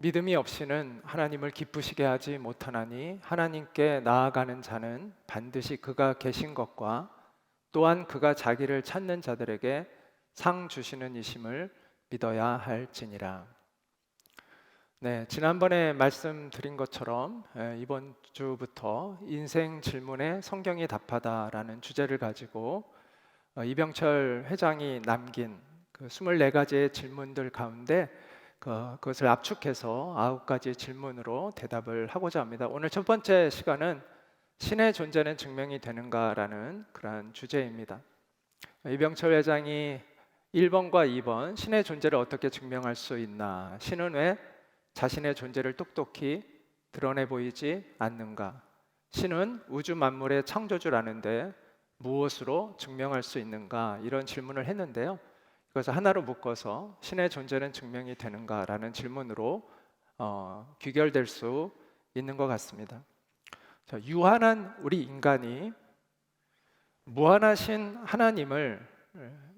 믿음이 없이는 하나님을 기쁘시게 하지 못하나니 하나님께 나아가는 자는 반드시 그가 계신 것과 또한 그가 자기를 찾는 자들에게 상 주시는 이심을 믿어야 할지니라. 네, 지난번에 말씀드린 것처럼 이번 주부터 인생 질문에 성경이 답하다라는 주제를 가지고 이병철 회장이 남긴 그 24가지의 질문들 가운데 그것을 압축해서 9가지 질문으로 대답을 하고자 합니다. 오늘 첫 번째 시간은 신의 존재는 증명이 되는가라는 그러한 주제입니다. 이병철 회장이 1번과 2번 신의 존재를 어떻게 증명할 수 있나? 신은 왜 자신의 존재를 똑똑히 드러내 보이지 않는가? 신은 우주 만물의 창조주라는데 무엇으로 증명할 수 있는가? 이런 질문을 했는데요. 그래서 하나로 묶어서 신의 존재는 증명이 되는가라는 질문으로 귀결될 수 있는 것 같습니다. 자, 유한한 우리 인간이 무한하신 하나님을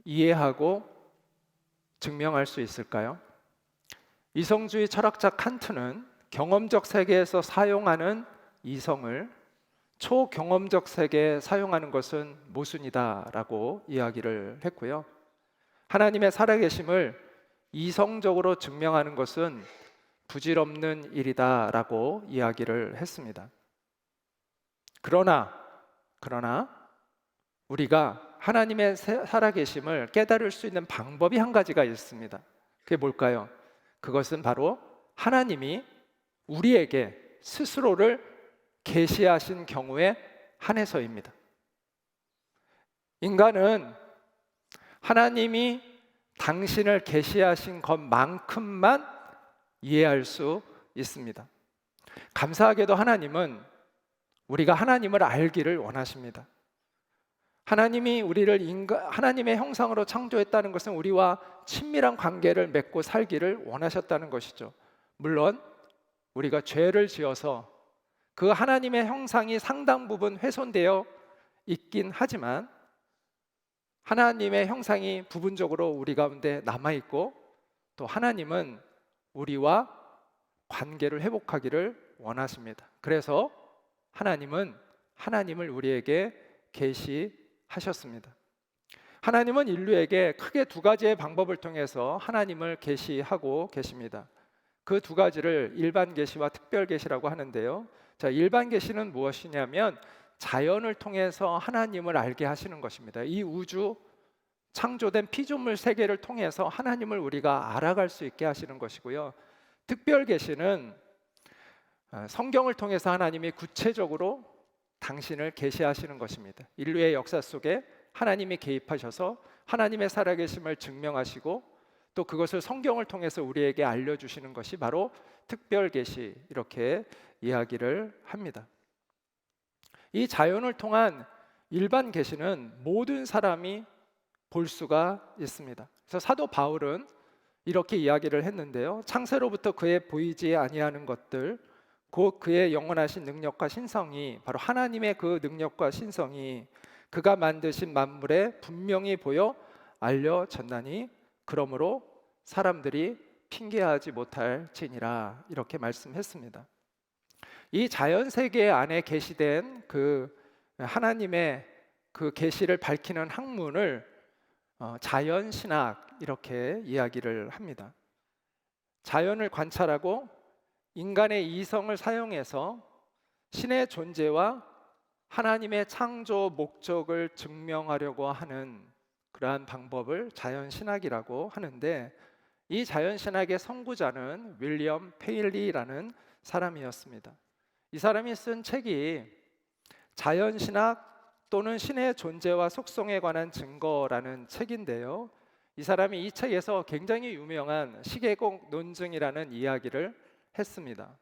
이해하고 증명할 수 있을까요? 이성주의 철학자 칸트는 경험적 세계에서 사용하는 이성을 초경험적 세계에 사용하는 것은 모순이다라고 이야기를 했고요. 하나님의 살아계심을 이성적으로 증명하는 것은 부질없는 일이다라고 이야기를 했습니다. 그러나 우리가 하나님의 살아계심을 깨달을 수 있는 방법이 한 가지가 있습니다. 그게 뭘까요? 그것은 바로 하나님이 우리에게 스스로를 계시하신 경우에 한해서입니다. 인간은 하나님이 당신을 계시하신 것만큼만 이해할 수 있습니다. 감사하게도 하나님은 우리가 하나님을 알기를 원하십니다. 하나님이 우리를 하나님의 형상으로 창조했다는 것은 우리와 친밀한 관계를 맺고 살기를 원하셨다는 것이죠. 물론 우리가 죄를 지어서 그 하나님의 형상이 상당 부분 훼손되어 있긴 하지만 하나님의 형상이 부분적으로 우리 가운데 남아있고 또 하나님은 우리와 관계를 회복하기를 원하십니다. 그래서 하나님은 하나님을 우리에게 계시하셨습니다. 하나님은 인류에게 크게 2가지의 방법을 통해서 하나님을 계시하고 계십니다. 그 2가지를 일반 계시와 특별 계시라고 하는데요. 자, 일반 계시는 무엇이냐면 자연을 통해서 하나님을 알게 하시는 것입니다. 이 우주 창조된 피조물 세계를 통해서 하나님을 우리가 알아갈 수 있게 하시는 것이고요. 특별 계시는 성경을 통해서 하나님이 구체적으로 당신을 계시하시는 것입니다. 인류의 역사 속에 하나님이 개입하셔서 하나님의 살아계심을 증명하시고 또 그것을 성경을 통해서 우리에게 알려주시는 것이 바로 특별 계시, 이렇게 이야기를 합니다. 이 자연을 통한 일반 계시는 모든 사람이 볼 수가 있습니다. 그래서 사도 바울은 이렇게 이야기를 했는데요. 창세로부터 그의 보이지 아니하는 것들, 곧 그의 영원하신 능력과 신성이, 바로 하나님의 그 능력과 신성이 그가 만드신 만물에 분명히 보여 알려졌나니 그러므로 사람들이 핑계하지 못할지니라, 이렇게 말씀했습니다. 이 자연 세계 안에 계시된 그 하나님의 그 계시를 밝히는 학문을 자연신학, 이렇게 이야기를 합니다. 자연을 관찰하고 인간의 이성을 사용해서 신의 존재와 하나님의 창조 목적을 증명하려고 하는 그러한 방법을 자연신학이라고 하는데, 이 자연신학의 선구자는 윌리엄 페일리라는 사람이었습니다. 이 사람이 쓴 책이 자연신학 또는 신의 존재와 속성에 관한 증거라는 책인데요. 이 사람이 이 책에서 굉장히 유명한 시계곡 논증이라는 이야기를 했습니다.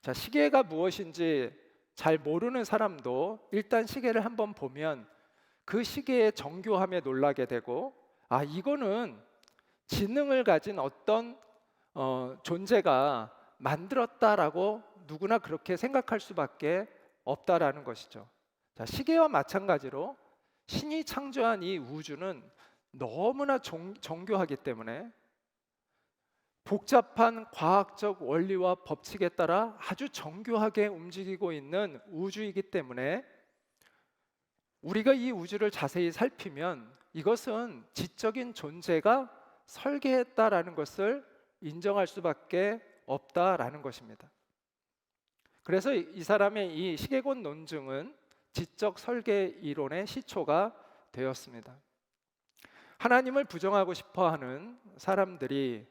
자, 시계가 무엇인지 잘 모르는 사람도 일단 시계를 한번 보면 그 시계의 정교함에 놀라게 되고, 이거는 지능을 가진 어떤 존재가 만들었다라고 누구나 그렇게 생각할 수밖에 없다라는 것이죠. 자, 시계와 마찬가지로 신이 창조한 이 우주는 너무나 정교하기 때문에 복잡한 과학적 원리와 법칙에 따라 아주 정교하게 움직이고 있는 우주이기 때문에 우리가 이 우주를 자세히 살피면 이것은 지적인 존재가 설계했다라는 것을 인정할 수밖에 없다라는 것입니다. 그래서 이 사람의 이 시계곧 논증은 지적 설계 이론의 시초가 되었습니다. 하나님을 부정하고 싶어 하는 사람들이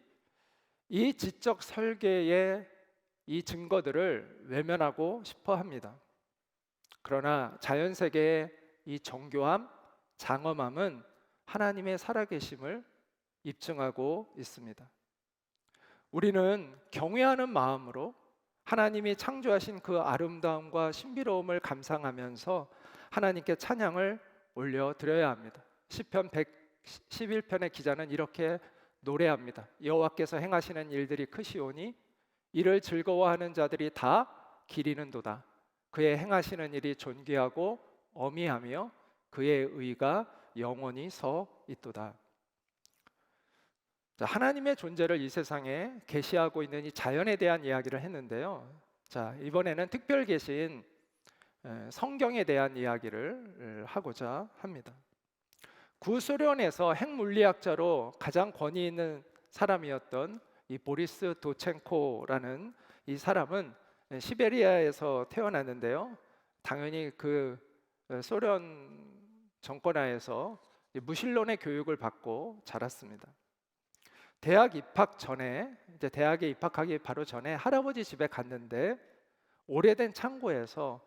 이 지적 설계의 이 증거들을 외면하고 싶어 합니다. 그러나 자연 세계의 이 정교함, 장엄함은 하나님의 살아계심을 입증하고 있습니다. 우리는 경외하는 마음으로 하나님이 창조하신 그 아름다움과 신비로움을 감상하면서 하나님께 찬양을 올려드려야 합니다. 시편 111편의 기자는 이렇게 노래합니다. 여호와께서 행하시는 일들이 크시오니 이를 즐거워하는 자들이 다 기리는도다. 그의 행하시는 일이 존귀하고 어미하며 그의 의가 영원히 서 있도다. 자, 하나님의 존재를 이 세상에 계시하고 있는 이 자연에 대한 이야기를 했는데요. 자, 이번에는 특별 계시인 성경에 대한 이야기를 하고자 합니다. 구소련에서 핵물리학자로 가장 권위 있는 사람이었던 이 보리스 도첸코라는 이 사람은 시베리아에서 태어났는데요. 당연히 그 소련 정권하에서 무신론의 교육을 받고 자랐습니다. 대학 입학 전에, 이제 대학에 입학하기 바로 전에 할아버지 집에 갔는데 오래된 창고에서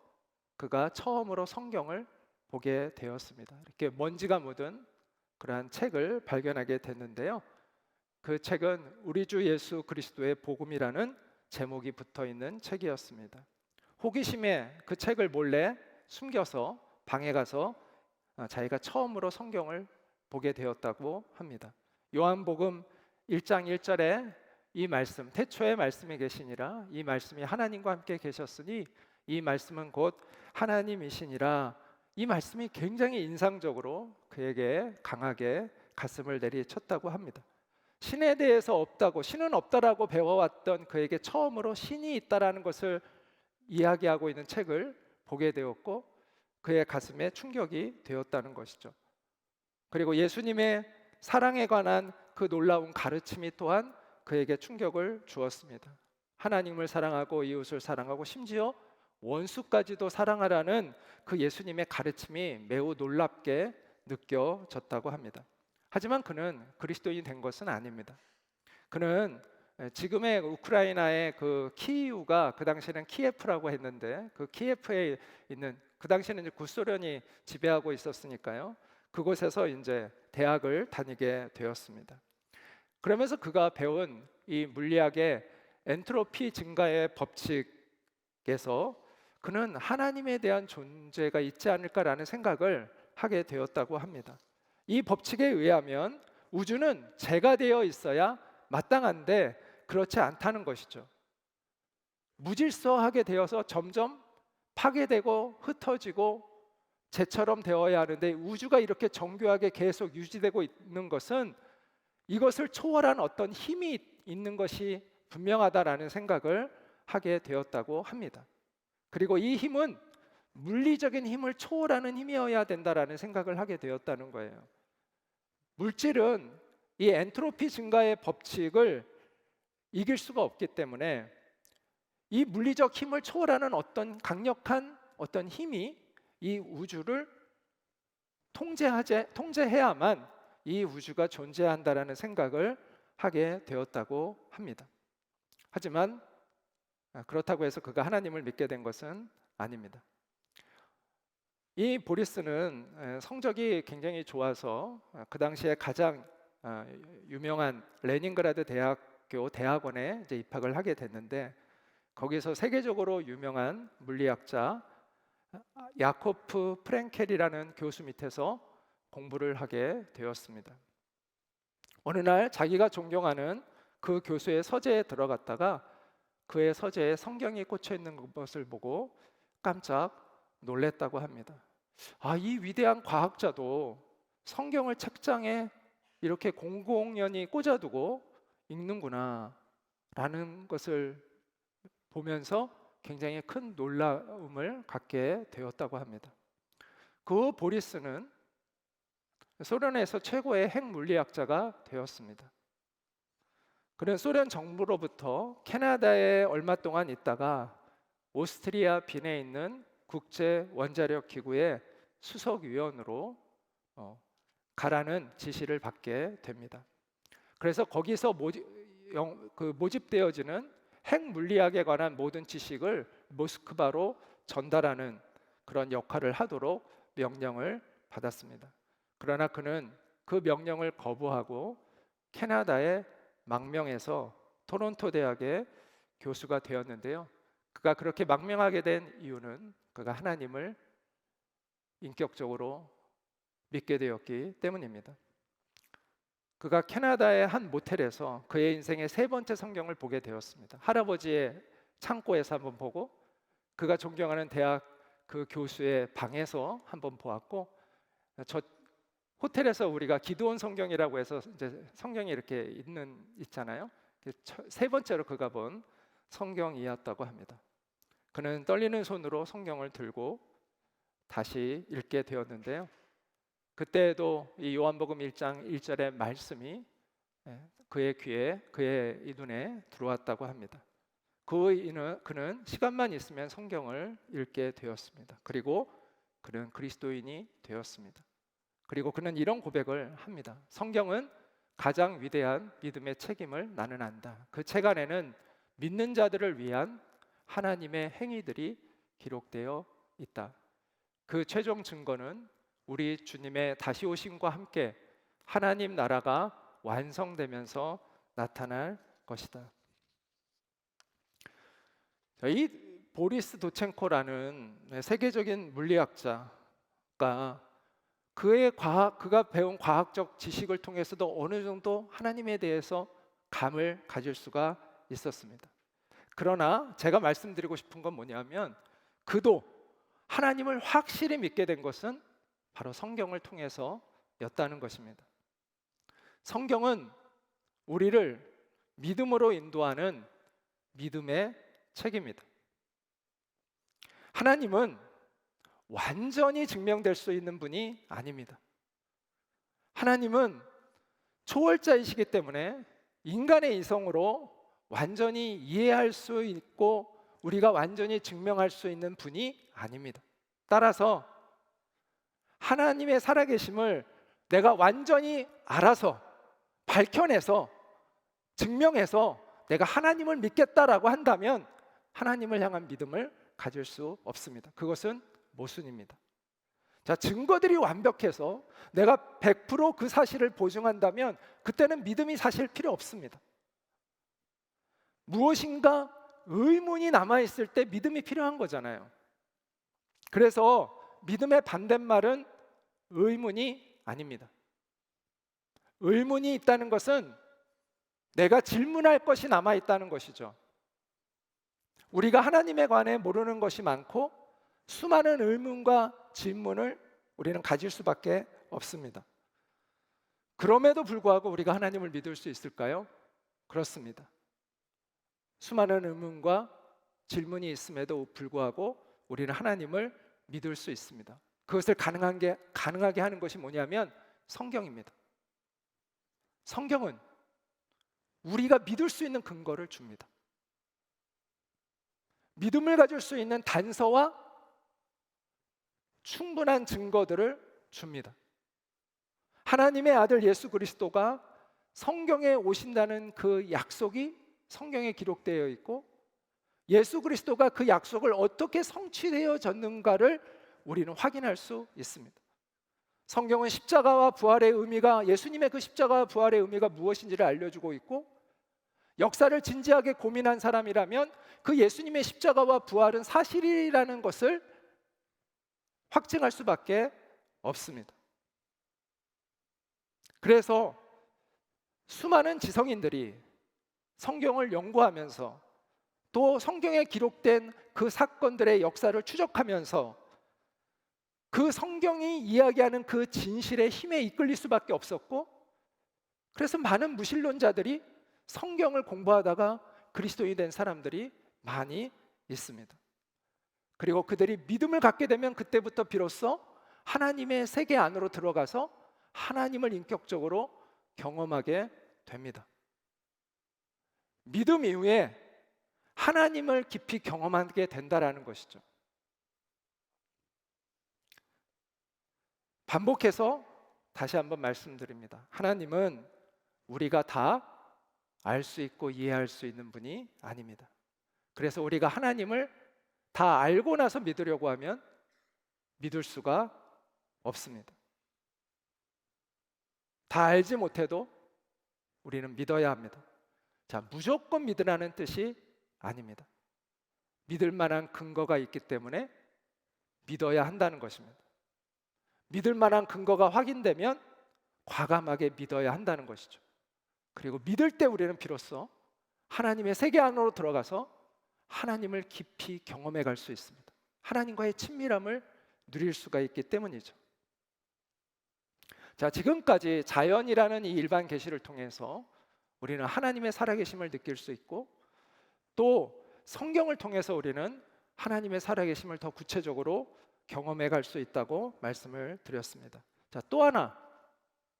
그가 처음으로 성경을 보게 되었습니다. 이렇게 먼지가 묻은 그러한 책을 발견하게 됐는데요. 그 책은 우리 주 예수 그리스도의 복음이라는 제목이 붙어 있는 책이었습니다. 호기심에 그 책을 몰래 숨겨서 방에 가서 자기가 처음으로 성경을 보게 되었다고 합니다. 요한복음 1장 1절에 이 말씀, 태초에 말씀이 계시니라, 이 말씀이 하나님과 함께 계셨으니 이 말씀은 곧 하나님이시니라. 이 말씀이 굉장히 인상적으로 그에게 강하게 가슴을 내리쳤다고 합니다. 신에 대해서 없다고, 신은 없다라고 배워왔던 그에게 처음으로 신이 있다라는 것을 이야기하고 있는 책을 보게 되었고 그의 가슴에 충격이 되었다는 것이죠. 그리고 예수님의 사랑에 관한 그 놀라운 가르침이 또한 그에게 충격을 주었습니다. 하나님을 사랑하고 이웃을 사랑하고 심지어 원수까지도 사랑하라는 그 예수님의 가르침이 매우 놀랍게 느껴졌다고 합니다. 하지만 그는 그리스도인이 된 것은 아닙니다. 그는 지금의 우크라이나의 그 키이우가 그 당시에는 키예프라고 했는데 그 키예프에 있는 그 당시에는 이제 구소련이 지배하고 있었으니까요. 그곳에서 이제 대학을 다니게 되었습니다. 그러면서 그가 배운 이 물리학의 엔트로피 증가의 법칙에서 그는 하나님에 대한 존재가 있지 않을까라는 생각을 하게 되었다고 합니다. 이 법칙에 의하면 우주는 재가 되어 있어야 마땅한데 그렇지 않다는 것이죠. 무질서하게 되어서 점점 파괴되고 흩어지고 재처럼 되어야 하는데 우주가 이렇게 정교하게 계속 유지되고 있는 것은 이것을 초월한 어떤 힘이 있는 것이 분명하다라는 생각을 하게 되었다고 합니다. 그리고 이 힘은 물리적인 힘을 초월하는 힘이어야 된다라는 생각을 하게 되었다는 거예요. 물질은 이 엔트로피 증가의 법칙을 이길 수가 없기 때문에 이 물리적 힘을 초월하는 어떤 강력한 어떤 힘이 이 우주를 통제해야만 이 우주가 존재한다라는 생각을 하게 되었다고 합니다. 하지만 그렇다고 해서 그가 하나님을 믿게 된 것은 아닙니다. 이 보리스는 성적이 굉장히 좋아서 그 당시에 가장 유명한 레닌그라드 대학교 대학원에 이제 입학을 하게 됐는데 거기서 세계적으로 유명한 물리학자 야코프 프랭켈이라는 교수 밑에서 공부를 하게 되었습니다. 어느 날 자기가 존경하는 그 교수의 서재에 들어갔다가 그의 서재에 성경이 꽂혀 있는 것을 보고 깜짝 놀랐다고 합니다. 아, 이 위대한 과학자도 성경을 책장에 이렇게 공공연히 꽂아두고 읽는구나. 것을 보면서 굉장히 큰 놀라움을 갖게 되었다고 합니다. 그 보리스는 소련에서 최고의 핵물리학자가 되었습니다. 그는 소련 정부로부터 캐나다에 얼마 동안 있다가 오스트리아 빈에 있는 국제 원자력 기구의 수석위원으로 가라는 지시를 받게 됩니다. 그래서 거기서 모집되어지는 핵물리학에 관한 모든 지식을 모스크바로 전달하는 그런 역할을 하도록 명령을 받았습니다. 그러나 그는 그 명령을 거부하고 캐나다의 망명해서 토론토 대학의 교수가 되었는데요. 그가 그렇게 망명하게 된 이유는 그가 하나님을 인격적으로 믿게 되었기 때문입니다. 그가 캐나다의 한 모텔에서 그의 인생의 세 번째 성경을 보게 되었습니다. 할아버지의 창고에서 한번 보고, 그가 존경하는 대학 그 교수의 방에서 한번 보았고, 저 호텔에서 우리가 기도원 성경이라고 해서 이제 성경이 이렇게 있잖아요. 세 번째로 그가 본 성경이었다고 합니다. 그는 떨리는 손으로 성경을 들고 다시 읽게 되었는데요. 그때에도 이 요한복음 1장 1절의 말씀이 그의 귀에, 그의 이 눈에 들어왔다고 합니다. 그는 시간만 있으면 성경을 읽게 되었습니다. 그리고 그는 그리스도인이 되었습니다. 그리고 그는 이런 고백을 합니다. 성경은 가장 위대한 믿음의 책임을 나는 안다. 그 책 안에는 믿는 자들을 위한 하나님의 행위들이 기록되어 있다. 그 최종 증거는 우리 주님의 다시 오심과 함께 하나님 나라가 완성되면서 나타날 것이다. 이 보리스 도첸코라는 세계적인 물리학자가 그가 배운 과학적 지식을 통해서도 어느 정도 하나님에 대해서 감을 가질 수가 있었습니다. 그러나 제가 말씀드리고 싶은 건 뭐냐면, 그도 하나님을 확실히 믿게 된 것은 바로 성경을 통해서였다는 것입니다. 성경은 우리를 믿음으로 인도하는 믿음의 책입니다. 하나님은 완전히 증명될 수 있는 분이 아닙니다. 하나님은 초월자이시기 때문에 인간의 이성으로 완전히 이해할 수 있고 우리가 완전히 증명할 수 있는 분이 아닙니다. 따라서 하나님의 살아계심을 내가 완전히 알아서 밝혀내서 증명해서 내가 하나님을 믿겠다라고 한다면 하나님을 향한 믿음을 가질 수 없습니다. 그것은 모순입니다. 자, 증거들이 완벽해서 내가 100% 그 사실을 보증한다면 그때는 믿음이 사실 필요 없습니다. 무엇인가 의문이 남아있을 때 믿음이 필요한 거잖아요. 그래서 믿음의 반대말은 의문이 아닙니다. 의문이 있다는 것은 내가 질문할 것이 남아있다는 것이죠. 우리가 하나님에 관해 모르는 것이 많고 수많은 의문과 질문을 우리는 가질 수밖에 없습니다. 그럼에도 불구하고 우리가 하나님을 믿을 수 있을까요? 그렇습니다. 수많은 의문과 질문이 있음에도 불구하고 우리는 하나님을 믿을 수 있습니다. 그것을 가능하게 하는 것이 뭐냐면 성경입니다. 성경은 우리가 믿을 수 있는 근거를 줍니다. 믿음을 가질 수 있는 단서와 충분한 증거들을 줍니다. 하나님의 아들 예수 그리스도가 성경에 오신다는 그 약속이 성경에 기록되어 있고 예수 그리스도가 그 약속을 어떻게 성취되어졌는가를 우리는 확인할 수 있습니다. 성경은 십자가와 부활의 의미가, 예수님의 그 십자가와 부활의 의미가 무엇인지를 알려주고 있고, 역사를 진지하게 고민한 사람이라면 그 예수님의 십자가와 부활은 사실이라는 것을 확증할 수밖에 없습니다. 그래서 수많은 지성인들이 성경을 연구하면서 또 성경에 기록된 그 사건들의 역사를 추적하면서 그 성경이 이야기하는 그 진실의 힘에 이끌릴 수밖에 없었고, 그래서 많은 무신론자들이 성경을 공부하다가 그리스도인이 된 사람들이 많이 있습니다. 그리고 그들이 믿음을 갖게 되면 그때부터 비로소 하나님의 세계 안으로 들어가서 하나님을 인격적으로 경험하게 됩니다. 믿음 이후에 하나님을 깊이 경험하게 된다라는 것이죠. 반복해서 다시 한번 말씀드립니다. 하나님은 우리가 다 알 수 있고 이해할 수 있는 분이 아닙니다. 그래서 우리가 하나님을 다 알고 나서 믿으려고 하면 믿을 수가 없습니다. 다 알지 못해도 우리는 믿어야 합니다. 자, 무조건 믿으라는 뜻이 아닙니다. 믿을 만한 근거가 있기 때문에 믿어야 한다는 것입니다. 믿을 만한 근거가 확인되면 과감하게 믿어야 한다는 것이죠. 그리고 믿을 때 우리는 비로소 하나님의 세계 안으로 들어가서 하나님을 깊이 경험해 갈 수 있습니다. 하나님과의 친밀함을 누릴 수가 있기 때문이죠. 자, 지금까지 자연이라는 이 일반 계시를 통해서 우리는 하나님의 살아계심을 느낄 수 있고, 또 성경을 통해서 우리는 하나님의 살아계심을 더 구체적으로 경험해 갈 수 있다고 말씀을 드렸습니다. 자, 또 하나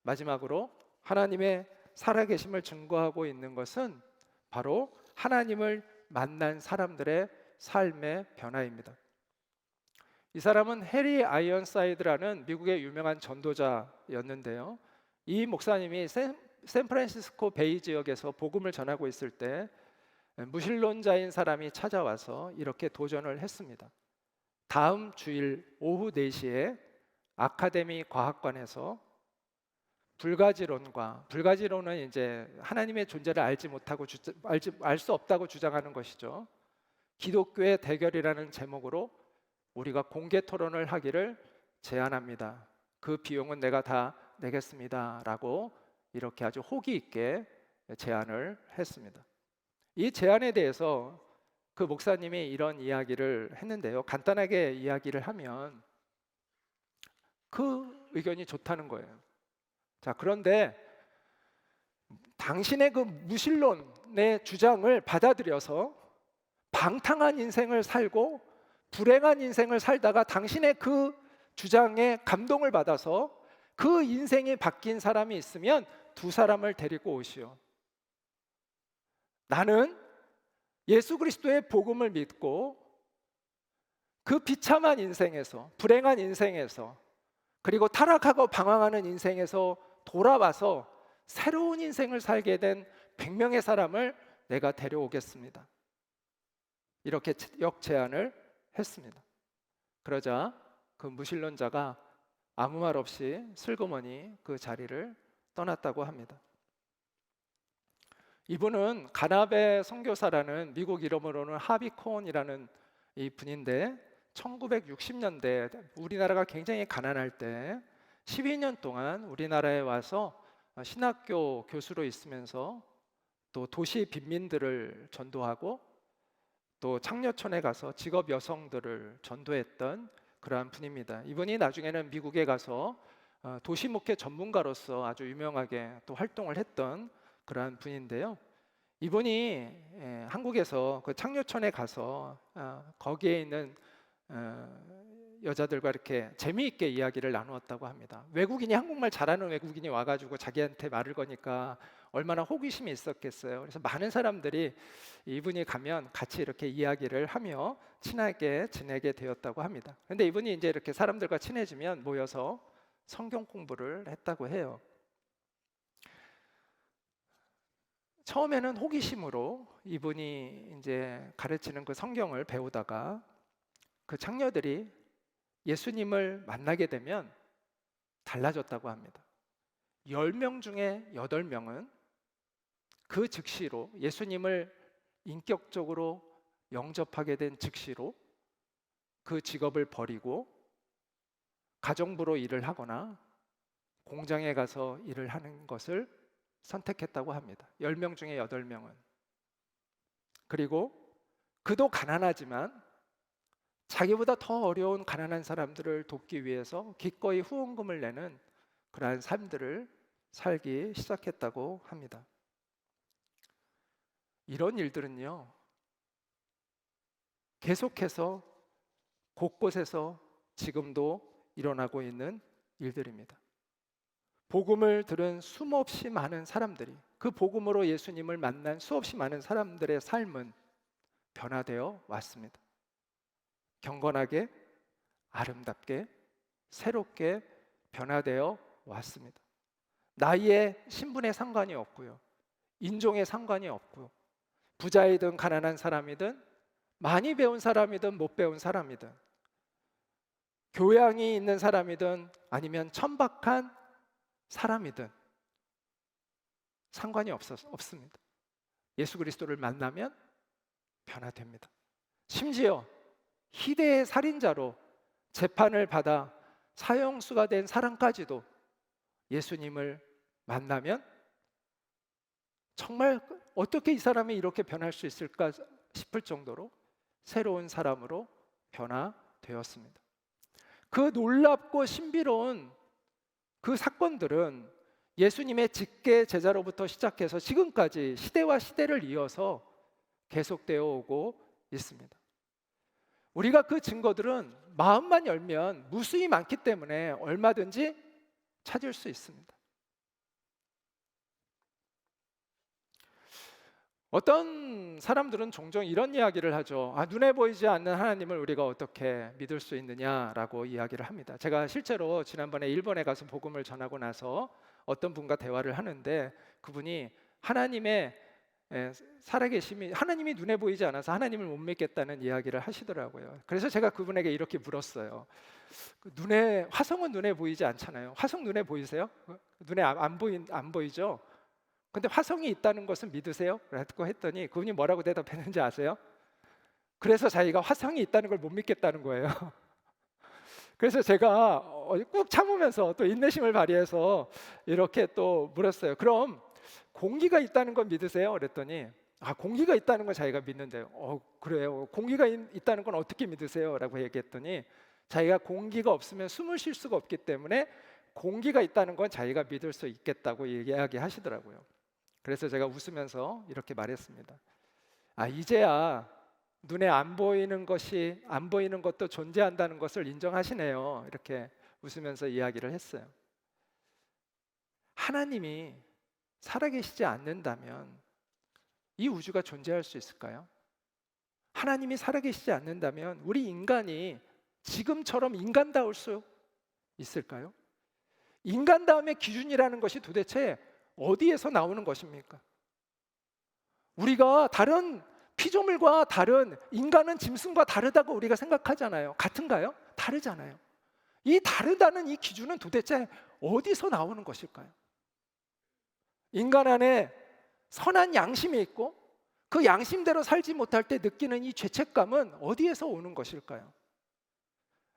마지막으로 하나님의 살아계심을 증거하고 있는 것은 바로 하나님을 만난 사람들의 삶의 변화입니다. 이 사람은 해리 아이언사이드라는 미국의 유명한 전도자였는데요. 이 목사님이 샌프란시스코 베이 지역에서 복음을 전하고 있을 때 무신론자인 사람이 찾아와서 이렇게 도전을 했습니다. 다음 주일 오후 4시에 아카데미 과학관에서 불가지론은 이제 하나님의 존재를 알지 못하고 알 수 없다고 주장하는 것이죠. 기독교의 대결이라는 제목으로 우리가 공개 토론을 하기를 제안합니다. 그 비용은 내가 다 내겠습니다라고 이렇게 아주 호기 있게 제안을 했습니다. 이 제안에 대해서 그 목사님이 이런 이야기를 했는데요. 간단하게 이야기를 하면 그 의견이 좋다는 거예요. 자, 그런데 당신의 그 무신론의 주장을 받아들여서 방탕한 인생을 살고 불행한 인생을 살다가 당신의 그 주장에 감동을 받아서 그 인생이 바뀐 사람이 있으면 2사람을 데리고 오시오. 나는 예수 그리스도의 복음을 믿고 그 비참한 인생에서, 불행한 인생에서, 그리고 타락하고 방황하는 인생에서 돌아와서 새로운 인생을 살게 된 100명의 사람을 내가 데려오겠습니다. 이렇게 역제안을 했습니다. 그러자 그 무신론자가 아무 말 없이 슬그머니 그 자리를 떠났다고 합니다. 이분은 가나베 선교사라는 미국 이름으로는 하비 코온이라는 이 분인데 1960년대 우리나라가 굉장히 가난할 때 12년 동안 우리나라에 와서 신학교 교수로 있으면서 또 도시 빈민들을 전도하고 또 창녀촌에 가서 직업 여성들을 전도했던 그러한 분입니다. 이분이 나중에는 미국에 가서 도시 목회 전문가로서 아주 유명하게 또 활동을 했던 그러한 분인데요. 이분이 한국에서 그 창녀촌에 가서 거기에 있는 여자들과 이렇게 재미있게 이야기를 나누었다고 합니다. 외국인이, 한국말 잘하는 외국인이 와가지고 자기한테 말을 거니까 얼마나 호기심이 있었겠어요. 그래서 많은 사람들이 이분이 가면 같이 이렇게 이야기를 하며 친하게 지내게 되었다고 합니다. 근데 이분이 이제 이렇게 사람들과 친해지면 모여서 성경 공부를 했다고 해요. 처음에는 호기심으로 이분이 이제 가르치는 그 성경을 배우다가 그 창녀들이 예수님을 만나게 되면 달라졌다고 합니다. 10명 중에 8명은 그 즉시로 예수님을 인격적으로 영접하게 된 즉시로 그 직업을 버리고 가정부로 일을 하거나 공장에 가서 일을 하는 것을 선택했다고 합니다. 10명 중에 8명은. 그리고 그도 가난하지만 자기보다 더 어려운 가난한 사람들을 돕기 위해서 기꺼이 후원금을 내는 그러한 삶들을 살기 시작했다고 합니다. 이런 일들은요, 계속해서 곳곳에서 지금도 일어나고 있는 일들입니다. 복음을 들은 수없이 많은 사람들이, 그 복음으로 예수님을 만난 수없이 많은 사람들의 삶은 변화되어 왔습니다. 경건하게, 아름답게, 새롭게 변화되어 왔습니다. 나이에 신분에 상관이 없고요, 인종에 상관이 없고요, 부자이든 가난한 사람이든 많이 배운 사람이든 못 배운 사람이든 교양이 있는 사람이든 아니면 천박한 사람이든 상관이 없습니다. 예수 그리스도를 만나면 변화됩니다. 심지어 희대의 살인자로 재판을 받아 사형수가 된 사람까지도 예수님을 만나면 정말 어떻게 이 사람이 이렇게 변할 수 있을까 싶을 정도로 새로운 사람으로 변화되었습니다. 그 놀랍고 신비로운 그 사건들은 예수님의 직계 제자로부터 시작해서 지금까지 시대와 시대를 이어서 계속되어 오고 있습니다. 우리가 그 증거들은 마음만 열면 무수히 많기 때문에 얼마든지 찾을 수 있습니다. 어떤 사람들은 종종 이런 이야기를 하죠. 눈에 보이지 않는 하나님을 우리가 어떻게 믿을 수 있느냐라고 이야기를 합니다. 제가 실제로 지난번에 일본에 가서 복음을 전하고 나서 어떤 분과 대화를 하는데 그분이 하나님의 살아계심이, 하나님이 눈에 보이지 않아서 하나님을 못 믿겠다는 이야기를 하시더라고요. 그래서 제가 그분에게 이렇게 물었어요. 화성은 눈에 보이지 않잖아요. 화성 눈에 보이세요? 눈에 안 보이죠? 근데 화성이 있다는 것은 믿으세요? 라고 했더니 그분이 뭐라고 대답했는지 아세요? 그래서 자기가 화성이 있다는 걸 못 믿겠다는 거예요. 그래서 제가 꾹 참으면서 또 인내심을 발휘해서 이렇게 또 물었어요. 그럼 공기가 있다는 건 믿으세요? 그랬더니 공기가 있다는 건 자기가 믿는데요. 그래요. 공기가 있다는 건 어떻게 믿으세요? 라고 얘기했더니 자기가 공기가 없으면 숨을 쉴 수가 없기 때문에 공기가 있다는 건 자기가 믿을 수 있겠다고 이야기하시더라고요. 그래서 제가 웃으면서 이렇게 말했습니다. 이제야 눈에 안 보이는 것도 존재한다는 것을 인정하시네요. 이렇게 웃으면서 이야기를 했어요. 하나님이 살아계시지 않는다면 이 우주가 존재할 수 있을까요? 하나님이 살아계시지 않는다면 우리 인간이 지금처럼 인간다울 수 있을까요? 인간다움의 기준이라는 것이 도대체 어디에서 나오는 것입니까? 우리가 다른 피조물과 다른, 인간은 짐승과 다르다고 우리가 생각하잖아요. 같은가요? 다르잖아요. 이 다르다는 이 기준은 도대체 어디서 나오는 것일까요? 인간 안에 선한 양심이 있고 그 양심대로 살지 못할 때 느끼는 이 죄책감은 어디에서 오는 것일까요?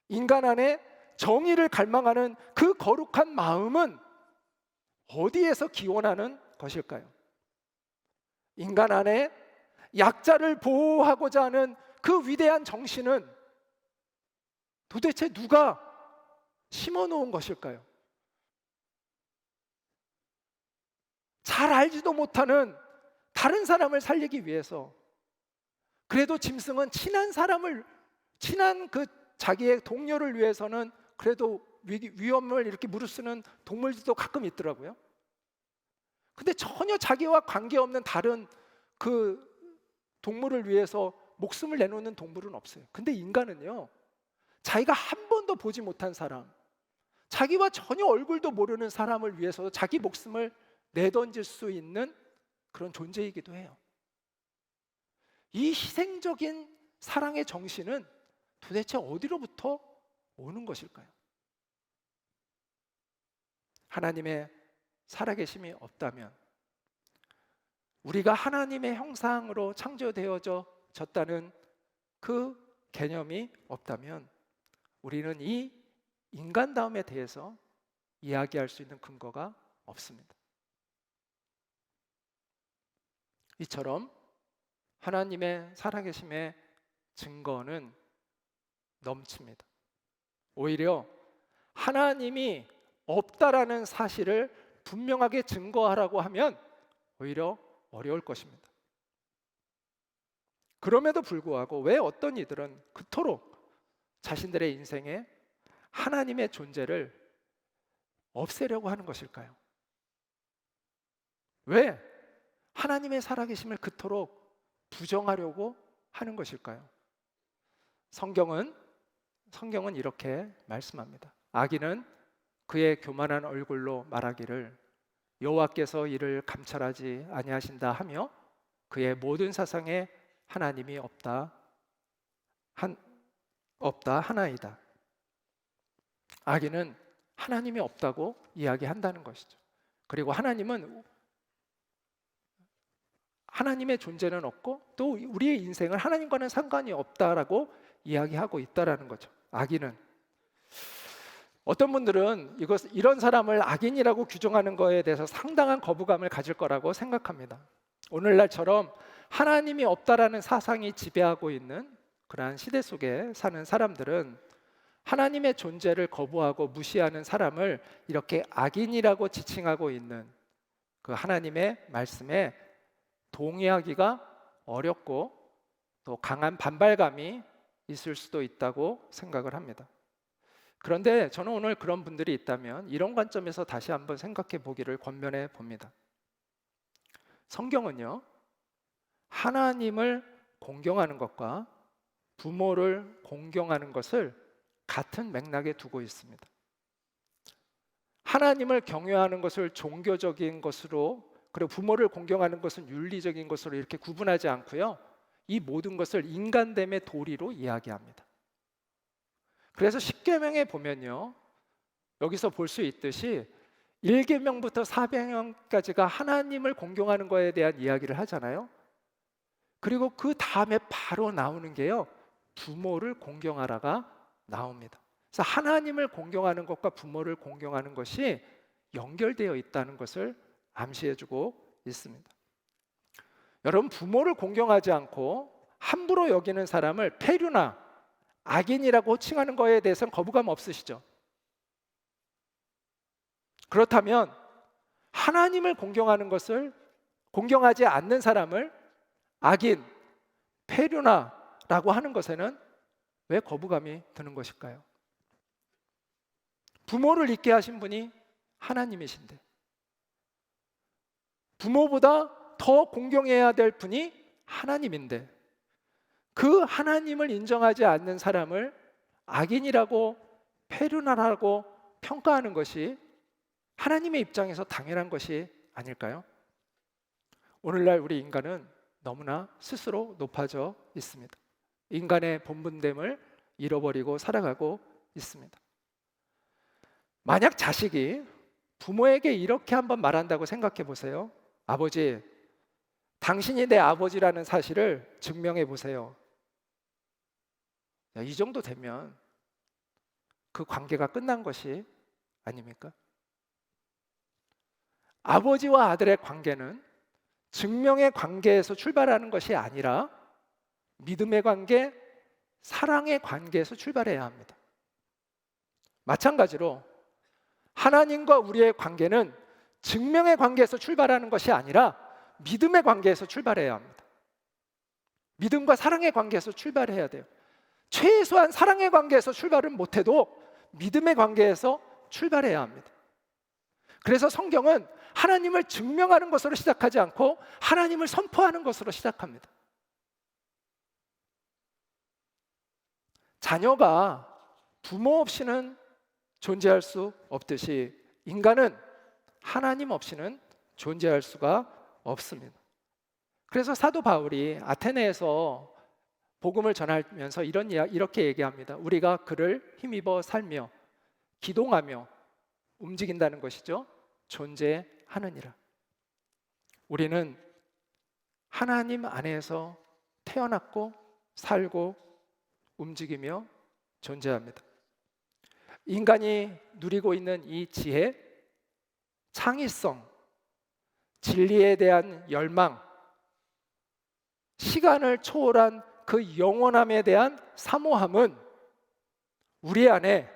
인간 안에 정의를 갈망하는 그 거룩한 마음은 어디에서 기원하는 것일까요? 인간 안에 약자를 보호하고자 하는 그 위대한 정신은 도대체 누가 심어놓은 것일까요? 잘 알지도 못하는 다른 사람을 살리기 위해서, 그래도 짐승은 친한 그 자기의 동료를 위해서는 그래도 위험을 이렇게 무릅쓰는 동물들도 가끔 있더라고요. 근데 전혀 자기와 관계없는 다른 그 동물을 위해서 목숨을 내놓는 동물은 없어요. 근데 인간은요, 자기가 한 번도 보지 못한 사람, 자기와 전혀 얼굴도 모르는 사람을 위해서 자기 목숨을 내던질 수 있는 그런 존재이기도 해요. 이 희생적인 사랑의 정신은 도대체 어디로부터 오는 것일까요? 하나님의 살아계심이 없다면, 우리가 하나님의 형상으로 창조되어졌다는 그 개념이 없다면 우리는 이 인간다움에 대해서 이야기할 수 있는 근거가 없습니다. 이처럼 하나님의 살아계심의 증거는 넘칩니다. 오히려 하나님이 없다라는 사실을 분명하게 증거하라고 하면 오히려 어려울 것입니다. 그럼에도 불구하고 왜 어떤 이들은 그토록 자신들의 인생에 하나님의 존재를 없애려고 하는 것일까요? 왜 하나님의 살아계심을 그토록 부정하려고 하는 것일까요? 성경은 이렇게 말씀합니다. 악인은 그의 교만한 얼굴로 말하기를 여호와께서 이를 감찰하지 아니하신다 하며 그의 모든 사상에 하나님이 없다 하나이다. 악인은 하나님이 없다고 이야기한다는 것이죠. 그리고 하나님의 존재는 없고 또 우리의 인생은 하나님과는 상관이 없다라고 이야기하고 있다라는 거죠. 악인은. 어떤 분들은 이런 사람을 악인이라고 규정하는 거에 대해서 상당한 거부감을 가질 거라고 생각합니다. 오늘날처럼 하나님이 없다라는 사상이 지배하고 있는 그러한 시대 속에 사는 사람들은 하나님의 존재를 거부하고 무시하는 사람을 이렇게 악인이라고 지칭하고 있는 그 하나님의 말씀에 동의하기가 어렵고 또 강한 반발감이 있을 수도 있다고 생각을 합니다. 그런데 저는 오늘 그런 분들이 있다면 이런 관점에서 다시 한번 생각해 보기를 권면해 봅니다. 성경은요, 하나님을 공경하는 것과 부모를 공경하는 것을 같은 맥락에 두고 있습니다. 하나님을 경외하는 것을 종교적인 것으로, 그리고 부모를 공경하는 것은 윤리적인 것으로 이렇게 구분하지 않고요, 이 모든 것을 인간됨의 도리로 이야기합니다. 그래서 십계명에 보면요, 여기서 볼 수 있듯이 1계명부터 4계명까지가 하나님을 공경하는 것에 대한 이야기를 하잖아요. 그리고 그 다음에 바로 나오는 게요, 부모를 공경하라가 나옵니다. 그래서 하나님을 공경하는 것과 부모를 공경하는 것이 연결되어 있다는 것을 암시해주고 있습니다. 여러분, 부모를 공경하지 않고 함부로 여기는 사람을 폐류나 악인이라고 호칭하는 것에 대해서는 거부감 없으시죠? 그렇다면 하나님을 공경하는 것을 공경하지 않는 사람을 악인, 폐류나라고 하는 것에는 왜 거부감이 드는 것일까요? 부모를 있게 하신 분이 하나님이신데 부모보다 더 공경해야 될 분이 하나님인데 그 하나님을 인정하지 않는 사람을 악인이라고 폐륜하라고 평가하는 것이 하나님의 입장에서 당연한 것이 아닐까요? 오늘날 우리 인간은 너무나 스스로 높아져 있습니다. 인간의 본분됨을 잃어버리고 살아가고 있습니다. 만약 자식이 부모에게 이렇게 한번 말한다고 생각해 보세요. 아버지, 당신이 내 아버지라는 사실을 증명해 보세요. 이 정도 되면 그 관계가 끝난 것이 아닙니까? 아버지와 아들의 관계는 증명의 관계에서 출발하는 것이 아니라 믿음의 관계, 사랑의 관계에서 출발해야 합니다. 마찬가지로 하나님과 우리의 관계는 증명의 관계에서 출발하는 것이 아니라 믿음의 관계에서 출발해야 합니다. 믿음과 사랑의 관계에서 출발해야 돼요. 최소한 사랑의 관계에서 출발은 못해도 믿음의 관계에서 출발해야 합니다. 그래서 성경은 하나님을 증명하는 것으로 시작하지 않고 하나님을 선포하는 것으로 시작합니다. 자녀가 부모 없이는 존재할 수 없듯이 인간은 하나님 없이는 존재할 수가 없습니다. 그래서 사도 바울이 아테네에서 복음을 전하면서 이렇게 얘기합니다. 우리가 그를 힘입어 살며 기동하며 움직인다는 것이죠. 존재하느니라. 우리는 하나님 안에서 태어났고 살고 움직이며 존재합니다. 인간이 누리고 있는 이 지혜, 창의성, 진리에 대한 열망, 시간을 초월한 그 영원함에 대한 사모함은 우리 안에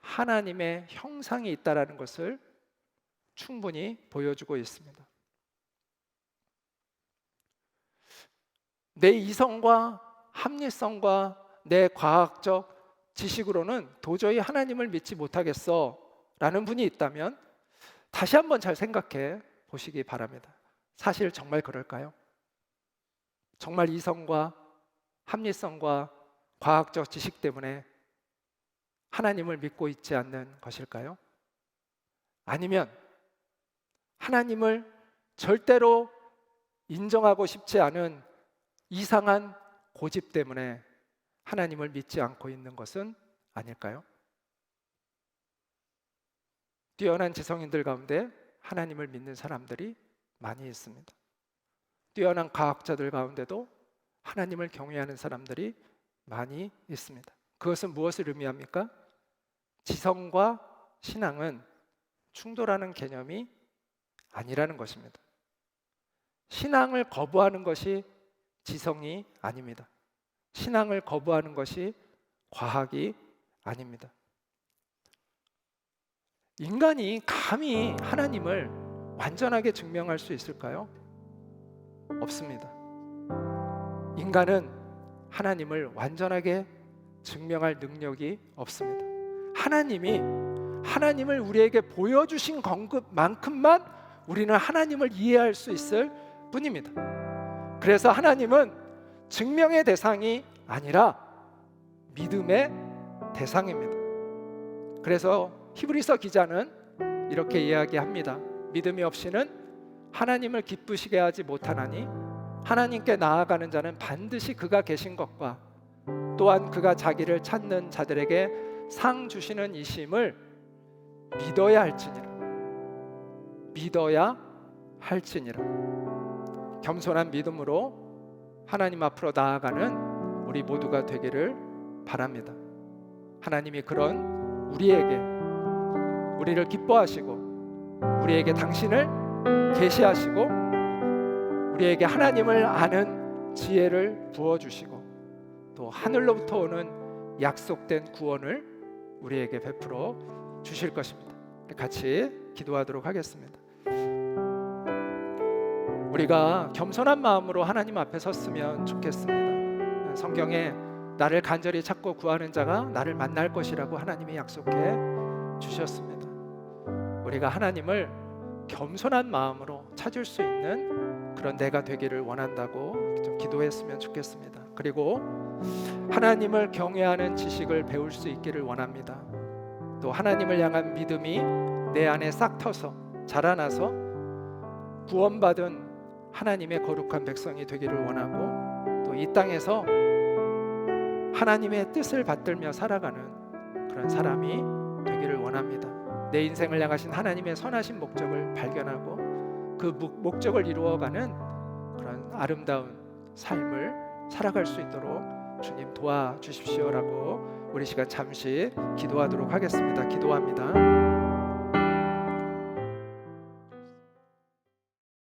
하나님의 형상이 있다는 것을 충분히 보여주고 있습니다. 내 이성과 합리성과 내 과학적 지식으로는 도저히 하나님을 믿지 못하겠어 라는 분이 있다면 다시 한번 잘 생각해 보시기 바랍니다. 사실 정말 그럴까요? 정말 이성과 합리성과 과학적 지식 때문에 하나님을 믿고 있지 않는 것일까요? 아니면 하나님을 절대로 인정하고 싶지 않은 이상한 고집 때문에 하나님을 믿지 않고 있는 것은 아닐까요? 뛰어난 지성인들 가운데 하나님을 믿는 사람들이 많이 있습니다. 뛰어난 과학자들 가운데도 하나님을 경외하는 사람들이 많이 있습니다. 그것은 무엇을 의미합니까? 지성과 신앙은 충돌하는 개념이 아니라는 것입니다. 신앙을 거부하는 것이 지성이 아닙니다. 신앙을 거부하는 것이 과학이 아닙니다. 인간이 감히 하나님을 완전하게 증명할 수 있을까요? 없습니다. 인간은 하나님을 완전하게 증명할 능력이 없습니다. 하나님이 하나님을 우리에게 보여주신 것만큼만 우리는 하나님을 이해할 수 있을 뿐입니다. 그래서 하나님은 증명의 대상이 아니라 믿음의 대상입니다. 그래서 히브리서 기자는 이렇게 이야기합니다. 믿음이 없이는 하나님을 기쁘시게 하지 못하나니 하나님께 나아가는 자는 반드시 그가 계신 것과 또한 그가 자기를 찾는 자들에게 상 주시는 이심을 믿어야 할지니라. 겸손한 믿음으로 하나님 앞으로 나아가는 우리 모두가 되기를 바랍니다. 하나님이 그런 우리를 기뻐하시고 우리에게 당신을 계시하시고 우리에게 하나님을 아는 지혜를 부어주시고 또 하늘로부터 오는 약속된 구원을 우리에게 베풀어 주실 것입니다. 같이 기도하도록 하겠습니다. 우리가 겸손한 마음으로 하나님 앞에 섰으면 좋겠습니다. 성경에 나를 간절히 찾고 구하는 자가 나를 만날 것이라고 하나님이 약속해 주셨습니다. 우리가 하나님을 겸손한 마음으로 찾을 수 있는 그런 내가 되기를 원한다고 좀 기도했으면 좋겠습니다. 그리고 하나님을 경외하는 지식을 배울 수 있기를 원합니다. 또 하나님을 향한 믿음이 내 안에 싹 터서 자라나서 구원받은 하나님의 거룩한 백성이 되기를 원하고 또 이 땅에서 하나님의 뜻을 받들며 살아가는 그런 사람이 되기를 원합니다. 내 인생을 향하신 하나님의 선하신 목적을 발견하고 그 목적을 이루어가는 그런 아름다운 삶을 살아갈 수 있도록 주님 도와주십시오라고 우리 시간 잠시 기도하도록 하겠습니다. 기도합니다.